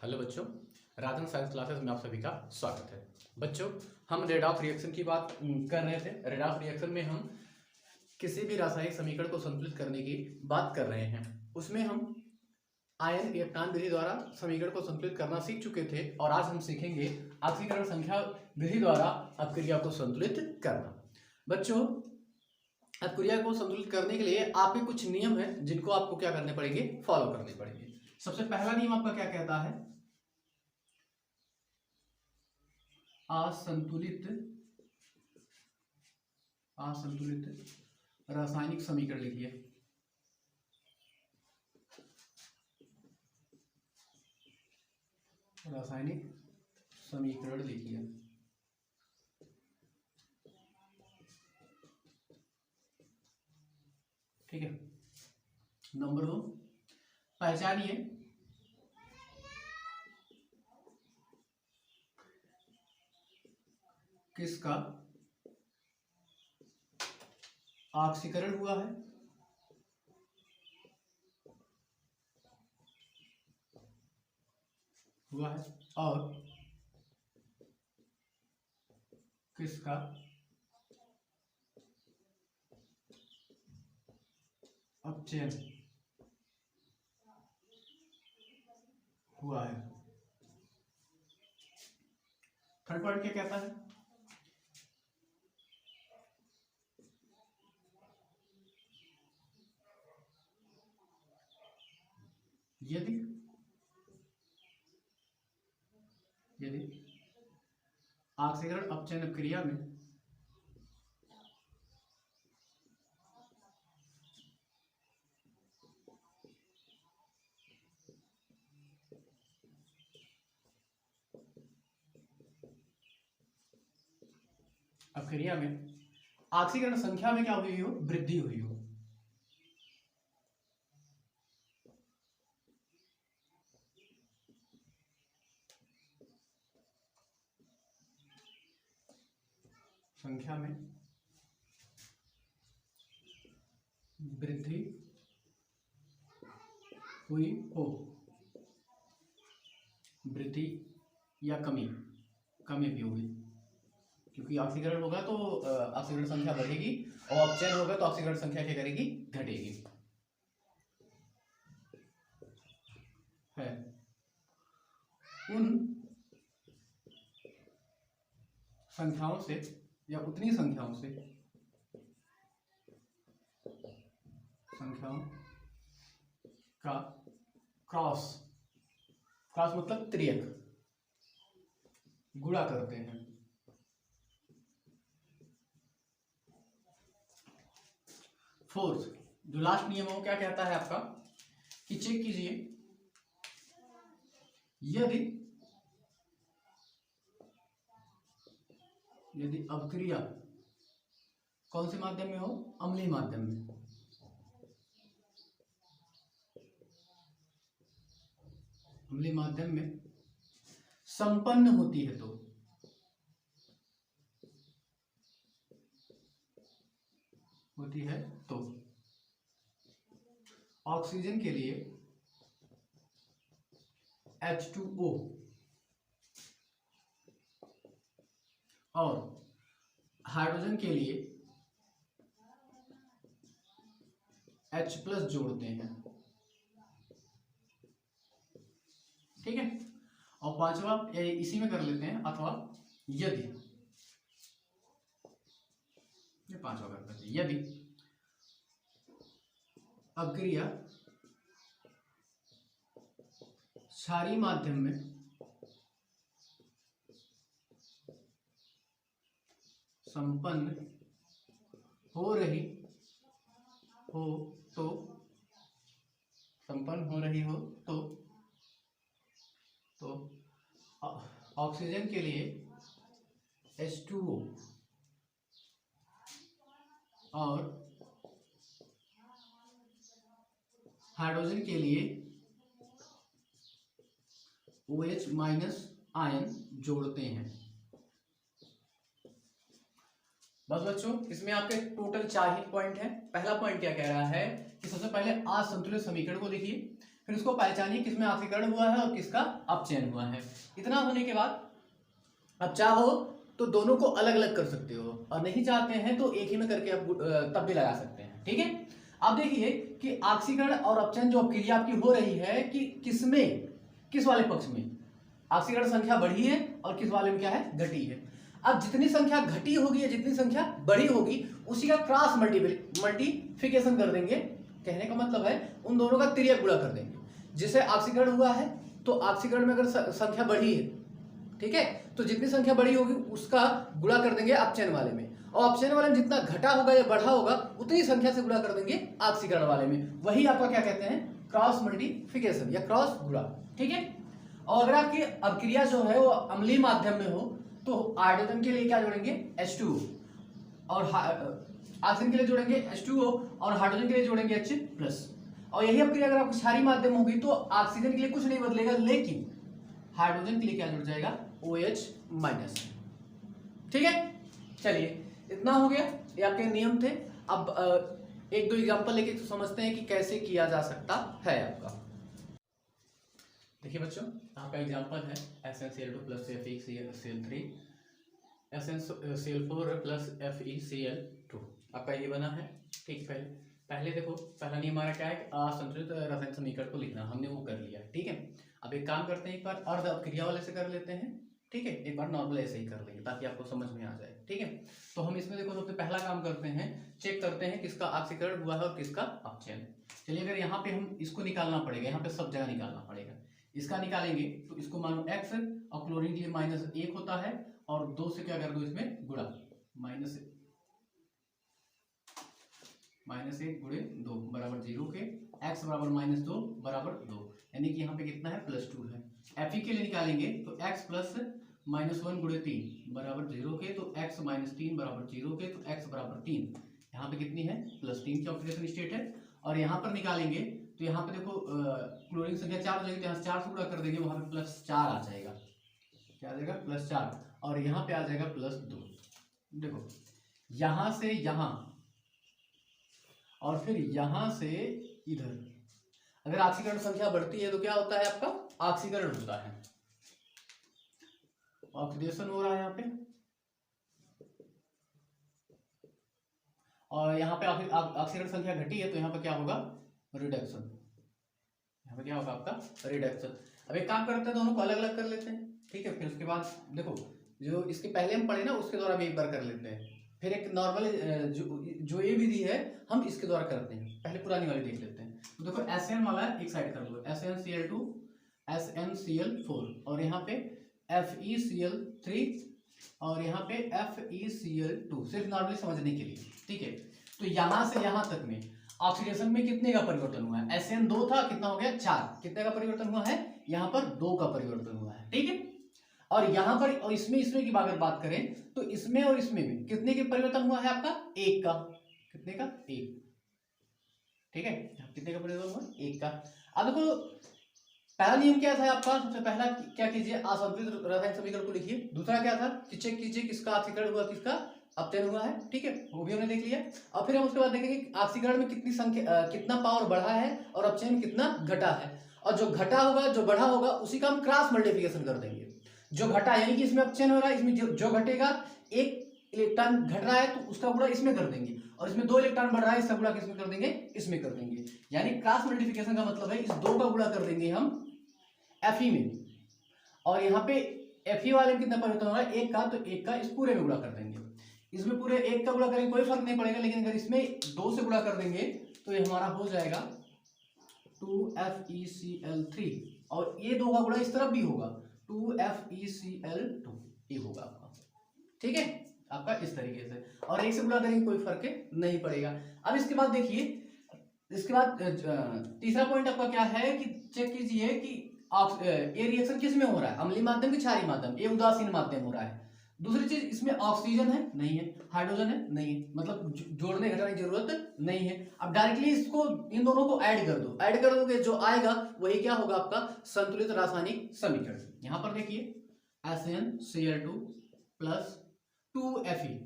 Hello बच्चों, राजन science classes में आप सभी का स्वागत है। बच्चों, हम रेडॉक्स रिएक्शन की बात कर रहे थे। रेडॉक्स रिएक्शन में हम किसी भी रासायनिक समीकरण को संतुलित करने की बात कर रहे हैं। उसमें हम आयन इलेक्ट्रॉन विधि द्वारा समीकरण को संतुलित करना सीख चुके थे और आज हम सीखेंगे ऑक्सीकरण संख्या विधि द्वारा अपक्रिया को संतुलित करना। बच्चों, अपक्रिया को संतुलित करने के लिए आपके कुछ नियम हैं जिनको आपको क्या करने पड़ेंगे, फॉलो करने पड़ेंगे। सबसे पहला नियम आपका क्या कहता है? असंतुलित रासायनिक समीकरण लिखिए। रासायनिक समीकरण लिखिए। ठीक है। नंबर 2, पहचानिए किसका ऑक्सीकरण हुआ है और किसका अपचयन हुआ है। थर्ड पॉइंट क्या कहता है? यदि ऑक्सीकरण अपचयन क्रिया में ऑक्सीकरण संख्या में क्या हुई हो, वृद्धि हुई हो। संख्या में वृद्धि हुई हो, वृद्धि या कमी भी होगी, क्योंकि ऑक्सीकरण होगा तो ऑक्सीकरण संख्या बढ़ेगी और अपचयन होगा तो ऑक्सीकरण संख्या क्या करेगी, घटेगी। है उन संख्याओं से या उतनी संख्याओं का क्रॉस मतलब त्रियक गुणा करते हैं। फोर्थ, जो लास्ट नियम है वो क्या कहता है आपका कि चेक कीजिए यदि अपक्रिया कौन से माध्यम में हो, अम्लीय माध्यम में। अम्लीय माध्यम में संपन्न होती है तो ऑक्सीजन के लिए H2O और हाइड्रोजन के लिए H+ जोड़ते हैं। ठीक है। और पांचवा इसी में कर लेते हैं, अथवा यदि पांचवा करते हैं, यदि अपक्रिया क्षारीय माध्यम में संपन्न हो रही हो तो ऑक्सीजन के लिए H2O और हाइड्रोजन के लिए OH- आयन जोड़ते हैं। बस बच्चों, इसमें आपके टोटल 4 ही पॉइंट है। पहला पॉइंट क्या कह रहा है कि सबसे पहले असंतुलित समीकरण को लिखिए, फिर उसको पहचानिए किसमें ऑक्सीकरण हुआ है और किसका अपचयन हुआ है। इतना होने के बाद अब चाहो तो दोनों को अलग अलग कर सकते हो और नहीं चाहते हैं तो एक ही में करके आप तब भी लगा सकते हैं। ठीक है, अब देखिए कि ऑक्सीकरण और अपचयन जो क्रिया आपकी हो रही है कि किसमें, किस वाले पक्ष में ऑक्सीकरण संख्या बढ़ी है और किस वाले में क्या है, घटी है। अब जितनी संख्या घटी होगी या जितनी संख्या बढ़ी होगी उसी का क्रॉस मल्टीप्लिकेशन कर देंगे। कहने का मतलब है उन दोनों का तिर्यक गुणा कर देंगे। जिसे ऑक्सीकरण हुआ है तो ऑक्सीकरण में अगर संख्या बढ़ी है, ठीक है, तो जितनी संख्या बढ़ी होगी उसका गुणा कर देंगे अपचयन वाले में, और अपचयन वाले में जितना घटा होगा या बढ़ा होगा उतनी संख्या से गुणा कर देंगे ऑक्सीकरण वाले में। वही आपका क्या कहते हैं, क्रॉस मल्टीप्लिकेशन या क्रॉस गुणा। ठीक है, और अगर आपकी अभिक्रिया जो है वो अम्लीय माध्यम में हो तो हाइड्रोजन के लिए क्या जोड़ेंगे, H2O, और ऑक्सीजन के लिए जोड़ेंगे H2O, और हाइड्रोजन के लिए जोड़ेंगे H+। और यही अभिक्रिया अगर आपकी क्षारीय माध्यम होगी तो ऑक्सीजन के लिए कुछ नहीं बदलेगा, लेकिन हाइड्रोजन के लिए क्या जुड़ जाएगा, OH-। ठीक है, चलिए इतना हो गया, ये आपके नियम थे। अब एक दो एग्जांपल लेके तो समझते हैं कि कैसे किया जा सकता है आपका। देखिए बच्चों, आपका एग्जांपल है SnCl2 plus FeCl3 SnCl4 plus FeCl2, आपका ये बना है। ठीक, पहले देखो, पहला नियम हमारा क्या है, असंतुलित रासायनिक समीकरण को लिखना, हमने वो कर लिया। ठीक है, अब एक काम करते हैं, एक बार अर्ध अपक्रिया वाले से कर लेते हैं। ठीक है, एक बार नॉर्मल ऐसे ही कर लेंगे ताकि आपको समझ में आ जाए। ठीक है, तो हम इसमें देखो सबसे पहला काम करते हैं, चेक करते हैं किसका ऑक्सीकरण हुआ है और किसका अपचयन। चलिए, अगर यहाँ पे हम इसको निकालना पड़ेगा, यहाँ पे सब जगह निकालना पड़ेगा। इसका निकालेंगे तो इसको मानो x, और क्लोरीन के लिए -1 होता है, और 2 से क्या कर दो इसमें गुणा, -1 गुणे 2 बराबर 0 के, x बराबर -2 बराबर 2, यानी कि यहाँ पे कितना है, +2 है। Fe के लिए निकालेंगे तो x प्लस -1 गुणे 3 बराबर 0 के, तो x -3 बराबर 0 के, तो x बराबर 3, यहाँ पे कितनी है, +3 की ऑक्सीडेशन स्टेट है। और यहाँ पर निकालेंगे तो यहाँ पे देखो क्लोरीन संख्या 4 हो जाएगी, तो यहाँ 4 से गुणा कर देंगे, वहाँ पे +4 आ जाएगा, क्या आ जाएगा, +4, और यहाँ पे आ जाएगा +2। देखो यहाँ से यहाँ और फिर यहां से इधर, अगर ऑक्सीकरण संख्या बढ़ती है तो क्या होता है, आपका ऑक्सीकरण होता है, ऑक्सीडेशन हो रहा है यहाँ पे, और यहाँ पे ऑक्सीकरण संख्या घटी है तो यहाँ पे क्या होगा, रिडक्शन, यहाँ पे क्या होगा आपका रिडक्शन। अब एक काम करते हैं, दोनों को अलग अलग कर लेते हैं। ठीक है, फिर उसके बाद देखो जो इसके पहले हम पढ़े ना उसके द्वारा भी एक बार कर लेते हैं, फिर एक नॉर्मल जो ये विधि है हम इसके द्वारा करते हैं। पहले पुरानी वाली देख लेते हैं। तो देखो SN वाला एक साइड कर लो, SnCl2 SnCl4, और यहाँ पे FeCl3 और यहाँ पे FeCl2, सिर्फ नॉर्मली समझने के लिए। ठीक है, तो यहाँ से यहाँ तक में ऑक्सीडेशन में कितने का परिवर्तन हुआ है, SN 2 था, कितना हो गया 4, कितने का परिवर्तन हुआ है, यहाँ पर 2 का परिवर्तन हुआ है। ठीक है, और यहाँ पर और इसमें की अगर बात करें तो इसमें और इसमें भी कितने के परिवर्तन हुआ है, आपका 1 का, कितने का, 1। ठीक है, कितने का परिवर्तन हुआ, 1 का। अब देखो पहला नियम क्या था आपका, सबसे पहला क्या कीजिए, असंतुलित रासायनिक समीकरण को लिखिए। दूसरा क्या था कि चेक कीजिए किसका ऑक्सीकरण हुआ, किसका अपचयन हुआ है। ठीक है, वो भी हमने देख लिया। और फिर हम उसके बाद देखेंगे ऑक्सीकरण में कितनी संख्या, कितना पावर बढ़ा है और अपचयन में कितना घटा है, और जो घटा होगा जो बढ़ा होगा उसी का हम क्रॉस मल्टीप्लिकेशन कर देंगे। जो घटा यानी कि इसमें अपचयन हो रहा है, इसमें जो घटेगा, 1 इलेक्ट्रॉन घट रहा है तो उसका गुणा इसमें कर देंगे, और इसमें 2 इलेक्ट्रॉन बढ़ रहा है, इसका गुणा किसमें कर देंगे, इसमें कर देंगे। यानी क्रॉस मल्टीप्लिकेशन का मतलब है इस 2 का गुणा कर देंगे हम Fe में, और यहाँ पे Fe वाले में कितना परिवर्तन हो रहा है, 1 का, तो 1 का इस पूरे में गुणा कर देंगे। इसमें पूरे 1 का गुणा करेंगे कोई फर्क नहीं पड़ेगा, लेकिन अगर इसमें 2 से गुणा कर देंगे तो ये हमारा हो जाएगा 2FeCl3, और ये 2 का गुणा इस तरफ भी होगा, 2FeCl2, ये होगा आपका। ठीक है, आपका इस तरीके से, और 1 से गुणा करेंगे कोई फर्क नहीं पड़ेगा। अब इसके बाद देखिए, इसके बाद तीसरा पॉइंट आपका क्या है कि चेक कीजिए कि ये रिएक्शन किस में हो रहा है, अम्लीय माध्यम की क्षारीय माध्यम, ये उदासीन माध्यम हो रहा है। दूसरी चीज, इसमें ऑक्सीजन है नहीं है, हाइड्रोजन है नहीं है, मतलब जोड़ने घटाने की जरूरत नहीं है। अब डायरेक्टली इसको इन दोनों को ऐड कर दो, ऐड कर दोगे जो आएगा वही क्या होगा, आपका संतुलित रासायनिक समीकरण। यहां पर देखिए SnCl2 प्लस 2Fe,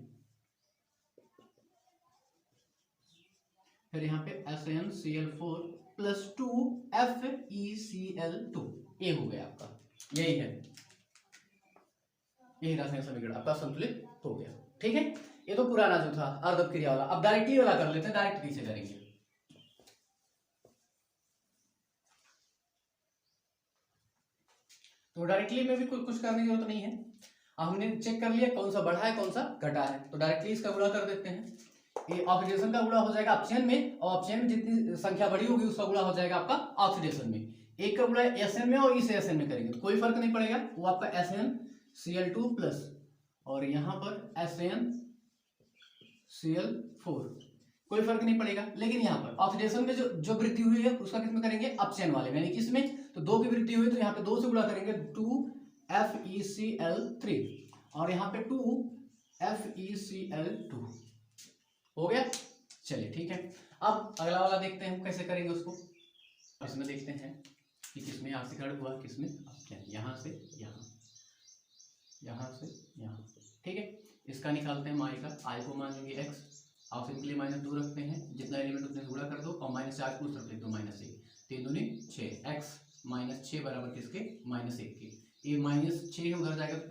फिर यहाँ पे SnCl4 प्लस 2 FeCl2 ए हो गया आपका, यही है, यही रासायनिक समीकरण आपका संतुलित हो गया। ठीक है, ये तो पुराना जो था अर्धप क्रिया वाला। अब डायरेक्टली वाला कर लेते हैं, डायरेक्ट कैसे करेंगे। तो डायरेक्टली में भी कुछ करने की जरूरत नहीं है। अब हमने चेक कर लिया कौन सा बढ़ा है कौन सा घटा है, तो डायरेक्टली इसका गुणा कर देते हैं। ये ऑक्सीडेशन का गुणा हो जाएगा अपचयन में, और अपचयन में जितनी संख्या बड़ी होगी उसका गुणा हो जाएगा आपका ऑक्सीडेशन में। एक का गुणा एसएन में और इस एसएन में करेंगे तो कोई फर्क नहीं पड़ेगा, वो आपका SnCl2 प्लस और यहाँ पर SnCl4, कोई फर्क नहीं पड़ेगा। लेकिन यहाँ पर ऑक्सीडेशन में जो वृद्धि हुई है उसका किसमें करेंगे, अपचयन वाले में, यानी कि इसमें तो 2 की वृद्धि हुई तो यहाँ पे 2 से गुणा करेंगे 2FeCl3 और यहाँ पे 2FeCl2 हो गया। चलिए ठीक है, अब अगला वाला देखते हैं हम कैसे करेंगे उसको। इसमें देखते हैं कि किसमें ऑक्सीकरण हुआ किसमें अपचयन, यहाँ से यहाँ, यहाँ से यहाँ। ठीक है, इसका निकालते हैं माई का, आई को मान लेंगे x, ऑक्सीजन के लिए -2 रखते हैं, जितना एलिमेंट उतने से गुणा कर दो और -4 को उस तरफ लिख दो -1, 3 दूनी 6, x -6 बराबर किसके, -1 के। ये -6 उधर जाएगा तो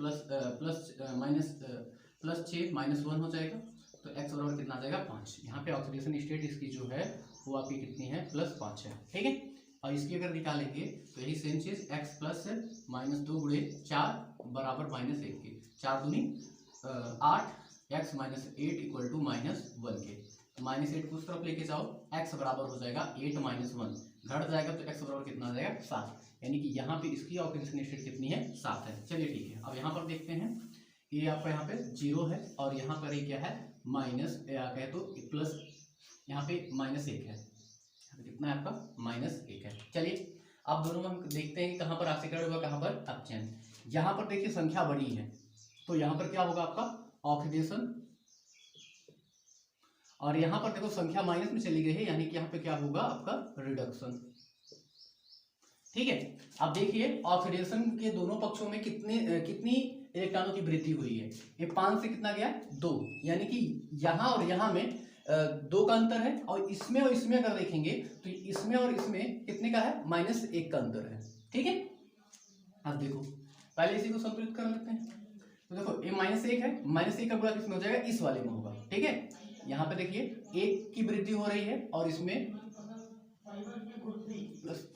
प्लस 6 -1 हो जाएगा, तो x बराबर कितना आ जाएगा 5। यहाँ पे ऑक्सीडेशन स्टेट इसकी जो है वो आपकी कितनी है, +5 है। ठीक है, और इसकी अगर निकालेंगे तो यही सेम चीज, x प्लस -2 गुणे 4 बराबर -1 के, 4 दूनी 8, x -8 इक्वल टू -1 के। -8 को उस तरफ लेके जाओ, x बराबर हो जाएगा 8 - 1, घट जाएगा तो x बराबर कितना आ जाएगा 7, यानी कि यहाँ पे इसकी ऑक्सीडेशन स्टेट कितनी है, 7 है। चलिए ठीक है, अब यहाँ पर देखते हैं, ये आपका यहाँ पे 0 है और यहाँ पर ये क्या है, माइनस या कहे तो प्लस, यहाँ पे -1 है, कितना है आपका -1 है। चलिए अब दोनों में हम देखते हैं कि कहाँ पर ऑक्सीकरण होगा कहाँ पर अपचयन। यहाँ पर देखिए संख्या बड़ी है तो यहाँ पर क्या होगा आपका ऑक्सीडेशन, और यहाँ पर देखो संख्या माइनस में चली गई है, यानी कि यहाँ पे क्या होगा आपका रिडक्शन। ठीक है, अब देखिए ऑक्सीडेशन के दोनों पक्षों में कितनी इलेक्ट्रॉनों की वृद्धि हुई है। ये 5 से कितना गया 2, यानी कि यहाँ और यहाँ में 2 का अंतर है, और इसमें अगर देखेंगे तो इसमें और इसमें कितने का है, -1 का अंतर है। ठीक है, अब देखो पहले इसी को संतुलित कर लेते हैं। तो देखो ये -1 है, -1 का गुणा किसमें हो जाएगा, इस वाले में होगा। ठीक है, यहाँ पे देखिए 1 की वृद्धि हो रही है और इसमें प्लस।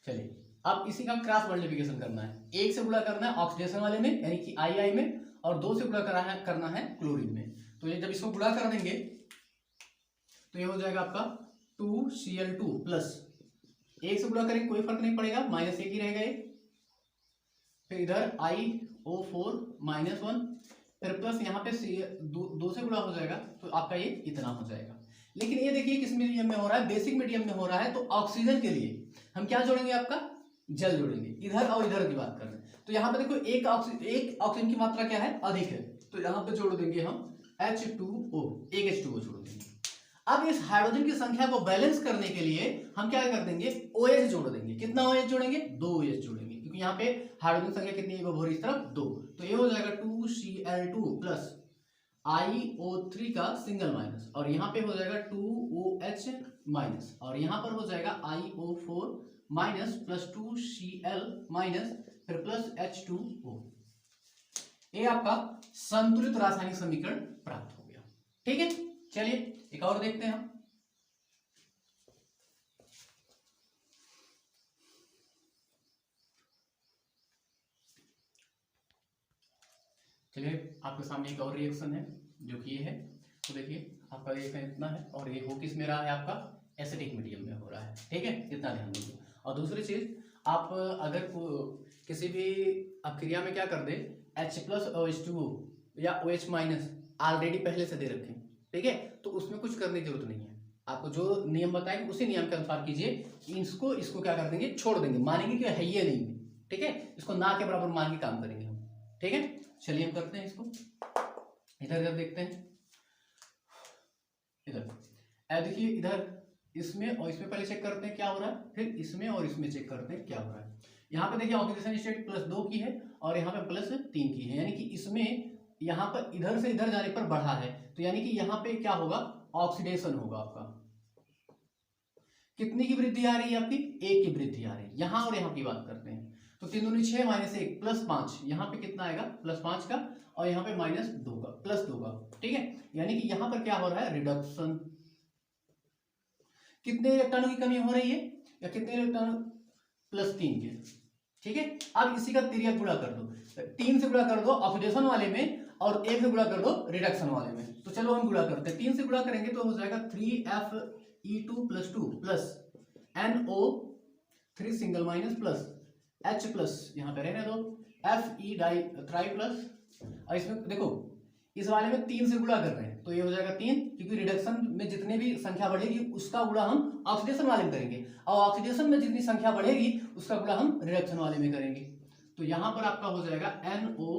चलिए अब इसी का क्रॉस मल्टीप्लिकेशन करना है, 1 से गुणा करना है ऑक्सीडेशन वाले में यानी कि आई में, और 2 से गुणा करना है क्लोरीन में। तो ये जब इसको गुणा कर देंगे तो ये हो जाएगा आपका 2Cl2 प्लस, 1 से गुणा करेंगे कोई फर्क नहीं पड़ेगा, -1 ही रहेगा ये, फिर इधर IO4 -1, फिर प्लस यहाँ पे 2 से गुणा हो जाएगा तो आपका ये इतना हो जाएगा। लेकिन ये देखिए किस मीडियम में हो रहा है, बेसिक मीडियम में हो रहा है, तो ऑक्सीजन के लिए हम क्या जोड़ेंगे, आपका जल जोड़ेंगे, इधर और इधर की बात कर रहे हैं। तो यहाँ पे देखो एक ऑक्सीजन की मात्रा क्या है, अधिक है, तो यहाँ पे जोड़ देंगे हम H2O, एक H2O जोड़ देंगे। अब इस हाइड्रोजन की संख्या को बैलेंस करने के लिए हम क्या कर देंगे, OH जोड़ देंगे। कितना OH जोड़ेंगे, 2 OH जोड़ेंगे, क्योंकि यहाँ पे हाइड्रोजन संख्या कितनी है, वो इस तरफ 2, तो ये हो जाएगा 2Cl2 प्लस IO3 का सिंगल माइनस, और यहाँ पे हो जाएगा 2OH माइनस, और यहाँ पर हो जाएगा IO4 minus plus 2Cl minus फिर प्लस H2O। ये आपका संतुलित रासायनिक समीकरण प्राप्त हो गया। ठीक है, चलिए एक और देखते हैं हम। चलिए आपके सामने एक और रिएक्शन है जो कि ये है, तो देखिए आपका रिएक्शन इतना है और ये हो किस में रहा है, आपका एसिडिक मीडियम में हो रहा है। ठीक है, इतना ध्यान दीजिए। और दूसरी चीज, आप अगर किसी भी आप क्रिया में क्या कर दे, H+OH2O या OH- ऑलरेडी पहले से दे रखें, ठीक है, तो उसमें कुछ करने की जरूरत नहीं है। आपको जो नियम बताएंगे उसी नियम के अनुसार कीजिए। इसको क्या कर देंगे, छोड़ देंगे, मानेंगे कि है ये नहीं। ठीक है, इसको ना के बराबर मान के काम करेंगे हम। ठीक है, चलिए हम करते हैं इसको, इधर देखते हैं। इधर देखिए, इधर इसमें और इसमें पहले चेक करते हैं क्या हो रहा है, फिर इसमें और इसमें चेक करते हैं क्या हो रहा है। यहाँ पे देखिए ऑक्सीडेशन स्टेट +2 की है और यहाँ पे +3 की है, यानी कि इसमें यहाँ पर इधर से इधर जाने पर बढ़ा है, तो यानी कि यहाँ पे क्या होगा, ऑक्सीडेशन होगा आपका। कितनी की वृद्धि आ रही है आपकी, 1 की वृद्धि आ रही है। यहाँ और यहाँ की बात करते हैं तो 3 दूनी 6 माइनस 1 प्लस 5, यहाँ पे कितना आएगा प्लस 5 का, और यहाँ पे माइनस 2 का, प्लस 2 का, ठीक है। यानी कि यहाँ पर क्या हो रहा है, रिडक्शन। कितने इलेक्ट्रॉनों की कमी हो रही है, या कितने इलेक्ट्रॉन, प्लस 3 के, ठीक है। अब इसी का तिर्यक गुणा कर दो, 3 से गुणा कर दो ऑक्सीडेशन वाले में, और 1 से गुणा कर दो रिडक्शन वाले में। तो चलो हम गुणा करते हैं, 3 से गुणा करेंगे तो हो जाएगा 3Fe2 plus 2 plus NO3 single minus plus H plus, यहाँ पे रहने दो, Fe डाई ट्राई प्लस, और इसमें देखो इस वाले में 3 से गुणा कर रहे हैं तो ये हो जाएगा 3, क्योंकि रिडक्शन में जितने भी संख्या बढ़ेगी उसका गुणा हम ऑक्सीडेशन वाले में करेंगे, और ऑक्सीडेशन में जितनी संख्या बढ़ेगी उसका गुणा हम रिडक्शन वाले में करेंगे। तो यहाँ पर आपका हो जाएगा NO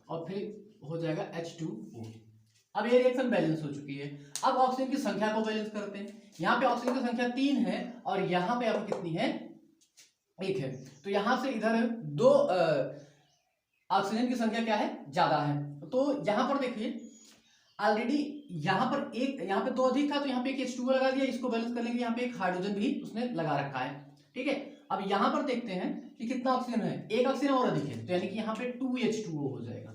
और फिर हो जाएगा H2O। अब ये रिएक्शन बैलेंस हो चुकी है। अब ऑक्सीजन की संख्या को बैलेंस करते हैं। यहाँ पे ऑक्सीजन की संख्या 3 है और यहाँ पे आपको कितनी है, 1 है। तो यहाँ से इधर 2 ऑक्सीजन की संख्या क्या है, ज्यादा है। तो यहाँ पर देखिए ऑलरेडी यहाँ पर एक, यहाँ पे 2 अधिक था तो यहाँ पे एक H2O लगा दिया, इसको बैलेंस करने के लिए यहाँ पे एक हाइड्रोजन भी उसने लगा रखा है, ठीक है। अब यहाँ पर देखते हैं कि कितना ऑक्सीजन है, 1 ऑक्सीजन और अधिक है, तो यानी कि यहाँ पे 2H2O हो जाएगा,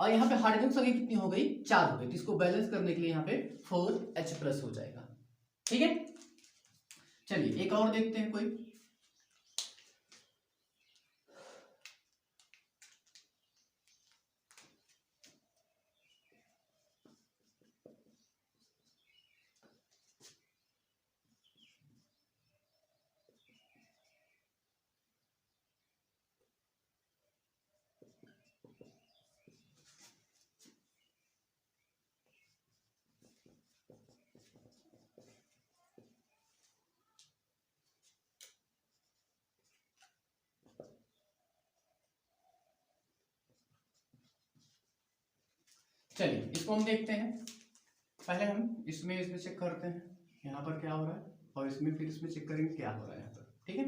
और यहाँ पे हाइड्रोजन संख्या कितनी हो गई, 4 हो गई। तो इसको बैलेंस करने के लिए यहाँ पे 4H प्लस हो जाएगा, ठीक है। चलिए एक और देखते हैं कोई। चलिए इसको हम देखते हैं। पहले हम इसमें चेक करते हैं यहाँ पर क्या हो रहा है, और इसमें फिर इसमें चेक करेंगे क्या हो रहा है यहाँ पर, ठीक है।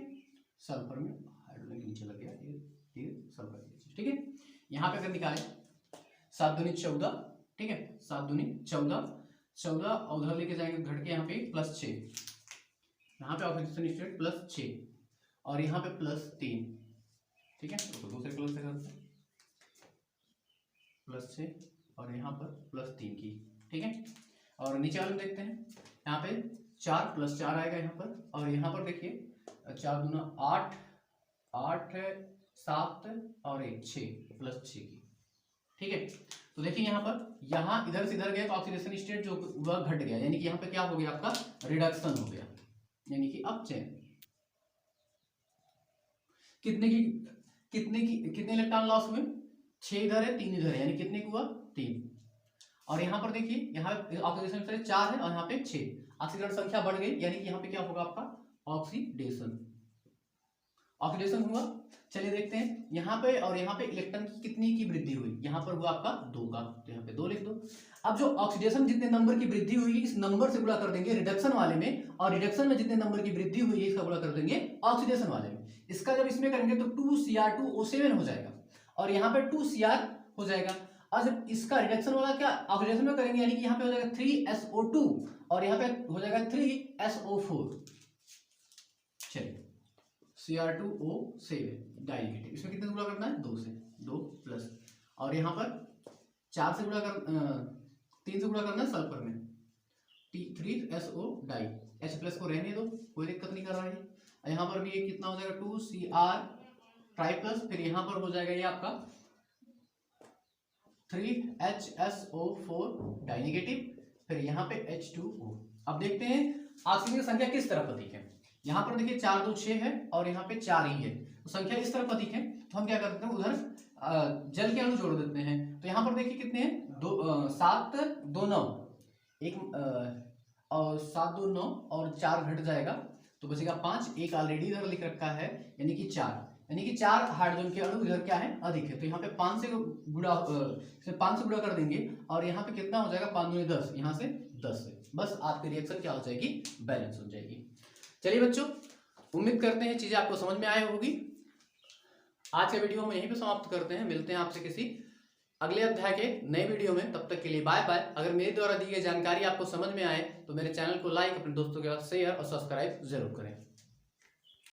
सल्फर में हाइड्रोजन नीचे लग गया, ये सल्फर नीचे, ठीक है। यहाँ पे अगर निकालें 7 दूनी 14, ठीक है, 7 दूनी 14 और उधर लेके जाएंगे घट के यहाँ पे +6, यहाँ पे ऑक्सीजन स्टेट +6 और यहाँ पे +3, ठीक है। तो दूसरे कलर से करते हैं, +6 और यहाँ पर +3 की, ठीक है। और नीचे वाले में देखते हैं, यहाँ पे 4 +4 आएगा यहाँ पर, और यहाँ पर देखिए 4 दूना 8, 8 7 और 1 6 +6 की, ठीक है। तो देखिए यहाँ पर, यहाँ इधर से इधर गए तो ऑक्सीडेशन स्टेट जो हुआ घट गया, यानी कि यहाँ पे क्या हो गया आपका, रिडक्शन हो गया, यानी कि अब चेन कितने इलेक्ट्रॉन लॉस हुए, 6 इधर है 3 इधर है, यानी कितने हुआ 3। और यहाँ पर देखिए यहाँ ऑक्सीडेशन स्टेट 4 है और यहाँ पे 6, ऑक्सीजन संख्या बढ़ गई, यानी कि यहाँ पे क्या होगा आपका ऑक्सीडेशन हुआ। चलिए देखते हैं यहाँ पे, और यहाँ पे इलेक्ट्रॉन की कितनी की वृद्धि हुई, यहाँ पर हुआ आपका 2 का, तो यहाँ पे 2 लिख दो। अब जो ऑक्सीडेशन जितने नंबर की वृद्धि हुई इस नंबर से गुणा कर देंगे रिडक्शन वाले में, और रिडक्शन में जितने नंबर की वृद्धि हुई है इसका गुणा कर देंगे ऑक्सीडेशन वाले में। इसका जब इसमें करेंगे तो 2Cr2O7 हो जाएगा, और यहाँ पे 2Cr हो जाएगा। और जब इसका रिडक्शन वाला क्या ऑक्सीडेशन में करेंगे, यानी कि यहाँ पे हो जाएगा 3SO2 और यहाँ पे हो जाएगा 3SO4। चलिए Cr2O7 डाई नेगेटिव, इसमें कितने से गुणा करना है, 2 से, 2 प्लस, और यहाँ पर 4 से गुणा कर 3 से गुणा करना है सल्फर में, 3SO डाई, H प्लस को रहने दो, कोई दिक्कत नहीं कर रहा है। यहाँ पर भी ये कितना हो जाएगा 2Cr ट्राई प्लस, फिर यहाँ पर हो जाएगा ये आपका 3HSO4 डाई नेगेटिव, फिर यहाँ पे H2O। अब देखते हैं ऑक्सीजन की संख्या किस तरफ अधिक है। यहाँ पर देखिए 4 2 6 है और यहाँ पे 4 ही है, तो संख्या इस तरफ अधिक है, तो हम क्या करते हैं उधर जल के अणु जोड़ देते हैं। तो यहाँ पर देखिए कितने हैं, 7 2 9, एक और 7 2 9 और 4 घट जाएगा तो बचेगा 5, एक ऑलरेडी इधर लिख रखा है यानी कि 4, यानी कि 4 हाइड्रोजन के अणु इधर क्या है अधिक है। तो यहाँ पे 5 से गुणा कर देंगे और यहाँ पे कितना हो जाएगा 5 2 10, यहाँ से 10 है, बस आपकी रिएक्शन क्या हो जाएगी, बैलेंस हो जाएगी। चलिए बच्चों, उम्मीद करते हैं चीजें आपको समझ में आई होगी। आज के वीडियो हम यहीं पे समाप्त करते हैं, मिलते हैं आपसे किसी अगले अध्याय के नए वीडियो में। तब तक के लिए बाय बाय। अगर मेरे द्वारा दी गई जानकारी आपको समझ में आए तो मेरे चैनल को लाइक, अपने दोस्तों के साथ शेयर और सब्सक्राइब जरूर करें।